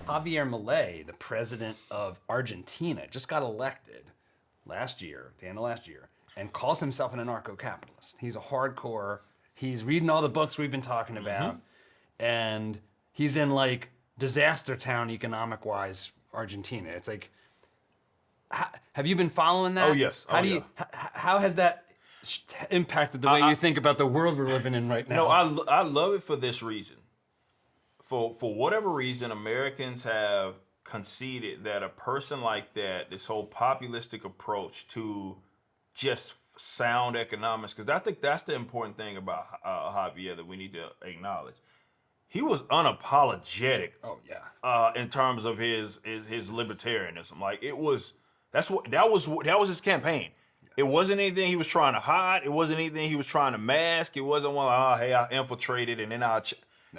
Javier Milei, the president of Argentina, just got elected last year, at the end of last year, and calls himself an anarcho-capitalist. He's a hardcore, he's reading all the books we've been talking about, and he's in like disaster town economic-wise Argentina. It's like, have you been following that? Oh, yes. How has that impacted the way you think about the world we're living in right now? No, I love it for this reason. For whatever reason, Americans have conceded that a person like that, this whole populistic approach to just sound economics, because I think that's the important thing about Javier that we need to acknowledge. He was unapologetic. Oh yeah. In terms of his libertarianism, like that was his campaign. It wasn't anything he was trying to hide. It wasn't anything he was trying to mask. It wasn't one like, oh, hey, I infiltrated and then No.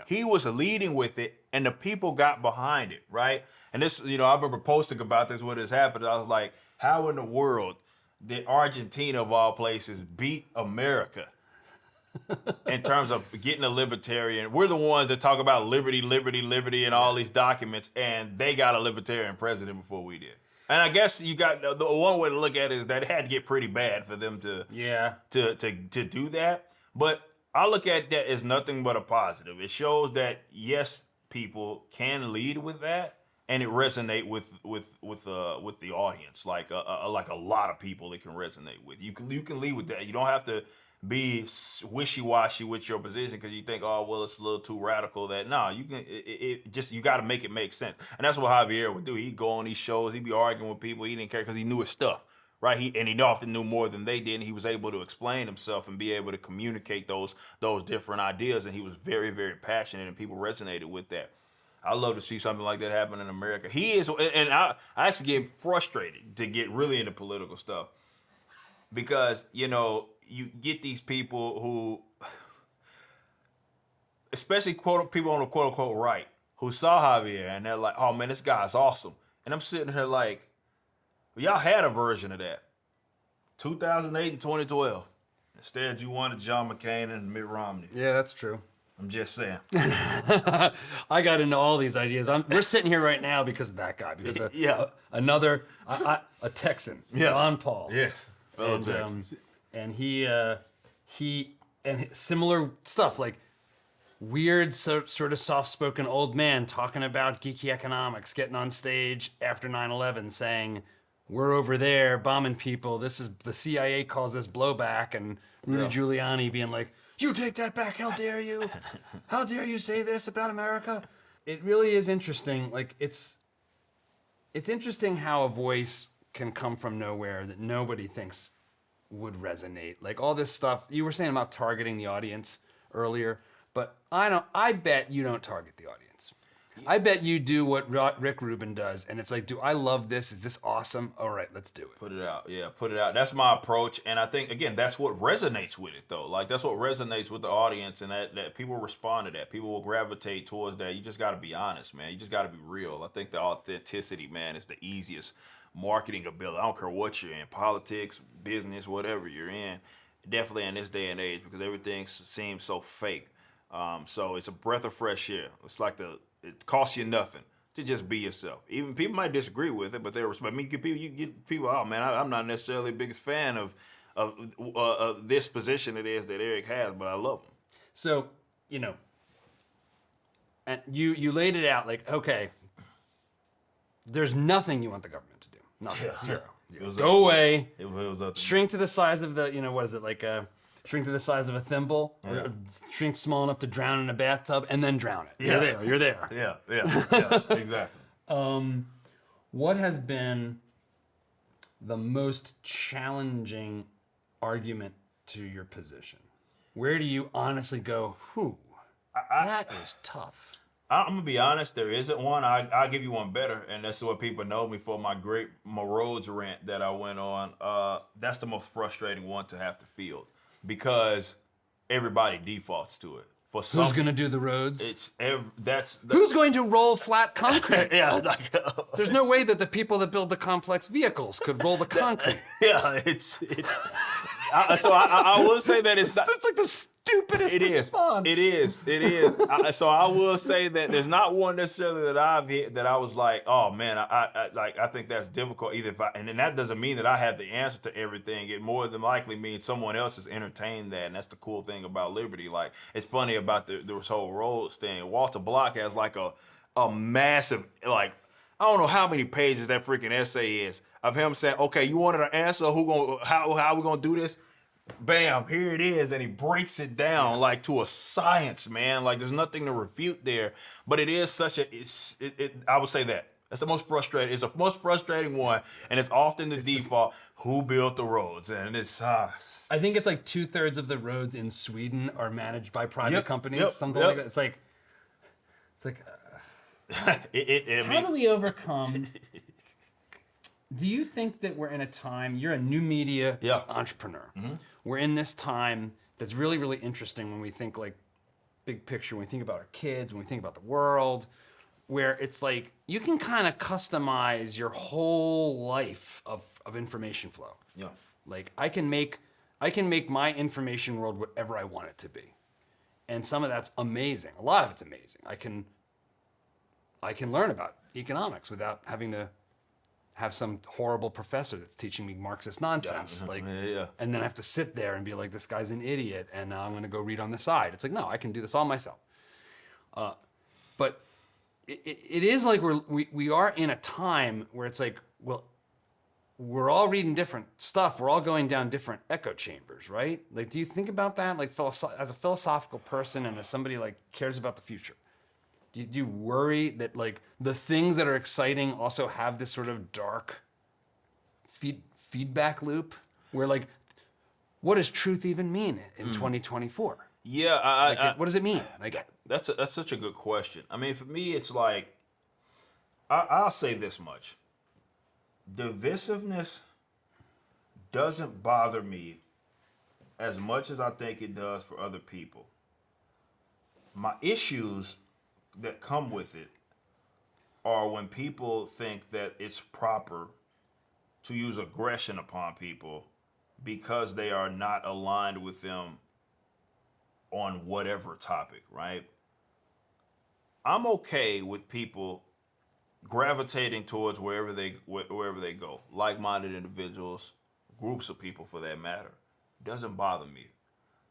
He was leading with it, and the people got behind it, right? And this, I remember posting about this when this happened. I was like, how in the world did Argentina, of all places, beat America in terms of getting a libertarian? We're the ones that talk about liberty, liberty, liberty, and all these documents, and they got a libertarian president before we did. And I guess you got the one way to look at it is that it had to get pretty bad for them to do that. But I look at that as nothing but a positive. It shows that yes, people can lead with that, and it resonate with the audience. Like a lot of people, it can resonate with. You can lead with that. You don't have to be wishy-washy with your position because you think, oh well, it's a little too radical. That no, you can. You got to make it make sense, and that's what Javier would do. He'd go on these shows. He'd be arguing with people. He didn't care because he knew his stuff. Right, he often knew more than they did, and he was able to explain himself and be able to communicate those different ideas, and he was very, very passionate, and people resonated with that. I love to see something like that happen in America. He is, and I actually get frustrated to get really into political stuff because, you get these people who, especially people on the quote-unquote right, who saw Javier, and they're like, oh man, this guy's awesome. And I'm sitting here like, y'all had a version of that. 2008 and 2012. Instead, you wanted John McCain and Mitt Romney. Yeah, that's true. I'm just saying. I got into all these ideas. We're sitting here right now because of that guy. Because a Texan, Ron Paul. Yes. And, Texas. And he and similar stuff like weird sort of soft-spoken old man talking about geeky economics, getting on stage after 9/11 saying, we're over there bombing people. This is the CIA calls this blowback, and Rudy Giuliani being like, "You take that back! How dare you? How dare you say this about America?" It really is interesting. Like it's interesting how a voice can come from nowhere that nobody thinks would resonate. Like all this stuff you were saying about targeting the audience earlier, but I bet you don't target the audience. I bet you do what Rick Rubin does, and it's like, do I love this? Is this awesome? All right, let's do it. Put it out. Yeah, put it out. That's my approach, and I think, again, that's what resonates with it, though. Like, that's what resonates with the audience, and that people respond to that. People will gravitate towards that. You just got to be honest, man. You just got to be real. I think the authenticity, man, is the easiest marketing ability. I don't care what you're in, politics, business, whatever you're in, definitely in this day and age, because everything seems so fake. So it's a breath of fresh air. It's like it costs you nothing to just be yourself. Even people might disagree with it, but they respect. You get people. Oh man, I'm not necessarily the biggest fan of this position it is that Eric has, but I love him. So and you laid it out like, okay, there's nothing you want the government to do. Nothing. Zero. Go away. It was up to shrink to the size of the what is it like shrink to the size of a thimble, or shrink small enough to drown in a bathtub, and then drown it. Yeah. You're there. Yeah, exactly. What has been the most challenging argument to your position? Where do you honestly go, that is tough? I'm going to be honest, there isn't one. I'll give you one better, and that's what people know me for, my roads rant that I went on. That's the most frustrating one to have to field, because everybody defaults to it. For some, who's going to do the roads? Who's going to roll flat concrete? Yeah, there's no way that the people that build the complex vehicles could roll the concrete. So I will say that it's like the stupidest response. It is. So I will say that there's not one necessarily that I've hit that I was like, oh man, I think that's difficult. And then that doesn't mean that I have the answer to everything. It more than likely means someone else has entertained that, and that's the cool thing about liberty. Like, it's funny about this whole Rhodes thing. Walter Block has like a massive, like, I don't know how many pages that freaking essay is of him saying, okay, you wanted an answer? How we gonna do this? Bam, here it is, and he breaks it down like to a science, man. Like, there's nothing to refute there, but it is such a. I would say that's the most frustrating. It's the most frustrating one, and it's often the default. Who built the roads? And it's. I think it's like 2/3 of the roads in Sweden are managed by private companies. Something like that. It's like. How do we overcome? Do you think that we're in a time? You're a new media entrepreneur. Mm-hmm. We're in this time that's really, really interesting when we think like big picture, when we think about our kids, when we think about the world, where it's like you can kind of customize your whole life of information flow. Yeah. Like I can make my information world whatever I want it to be. And some of that's amazing. A lot of it's amazing. I can learn about economics without having to have some horrible professor that's teaching me Marxist nonsense. And then I have to sit there and be like, this guy's an idiot, and I'm going to go read on the side. It's like, no, I can do this all myself. But it is like we are in a time where it's like, well, we're all reading different stuff. We're all going down different echo chambers, right? Like, do you think about that? Like, as a philosophical person and as somebody like cares about the future, do you worry that like the things that are exciting also have this sort of dark feedback loop where like, what does truth even mean in 2024? Yeah, what does it mean? Like, that's such a good question. I mean, for me, it's like I'll say this much: divisiveness doesn't bother me as much as I think it does for other people. My issues that come with it are when people think that it's proper to use aggression upon people because they are not aligned with them on whatever topic, right? I'm okay with people gravitating towards wherever they go, like-minded individuals, groups of people for that matter. It doesn't bother me.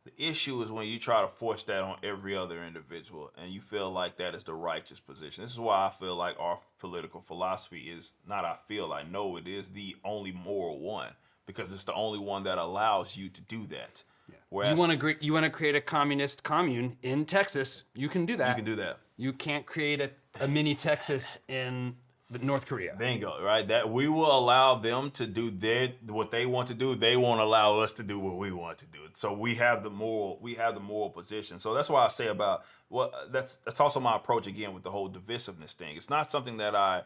The issue is when you try to force that on every other individual and you feel like that is the righteous position. This is why I feel like our political philosophy is not, I know it is the only moral one, because it's the only one that allows you to do that. Yeah. Whereas you want to create a communist commune in Texas, you can do that. You can do that. You can't create a mini Texas in North Korea. Bingo, right? That we will allow them to do what they want to do. They won't allow us to do what we want to do. So we have the moral position. So that's why I say about that's also my approach again with the whole divisiveness thing. It's not something that I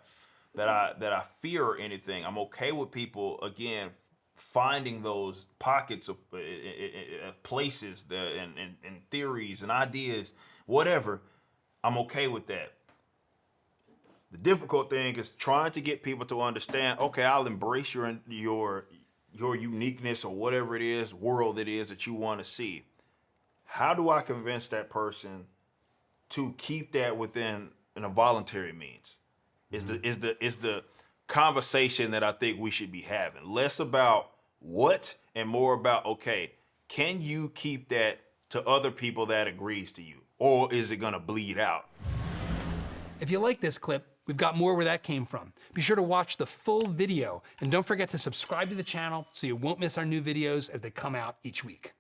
fear or anything. I'm okay with people again finding those pockets of places and theories and ideas, whatever. I'm okay with that. The difficult thing is trying to get people to understand, okay, I'll embrace your uniqueness or whatever it is, world it is that you want to see. How do I convince that person to keep that within a voluntary means? Is the conversation that I think we should be having. Less about what and more about, okay, can you keep that to other people that agrees to you? Or is it going to bleed out? If you like this clip, we've got more where that came from. Be sure to watch the full video, and don't forget to subscribe to the channel so you won't miss our new videos as they come out each week.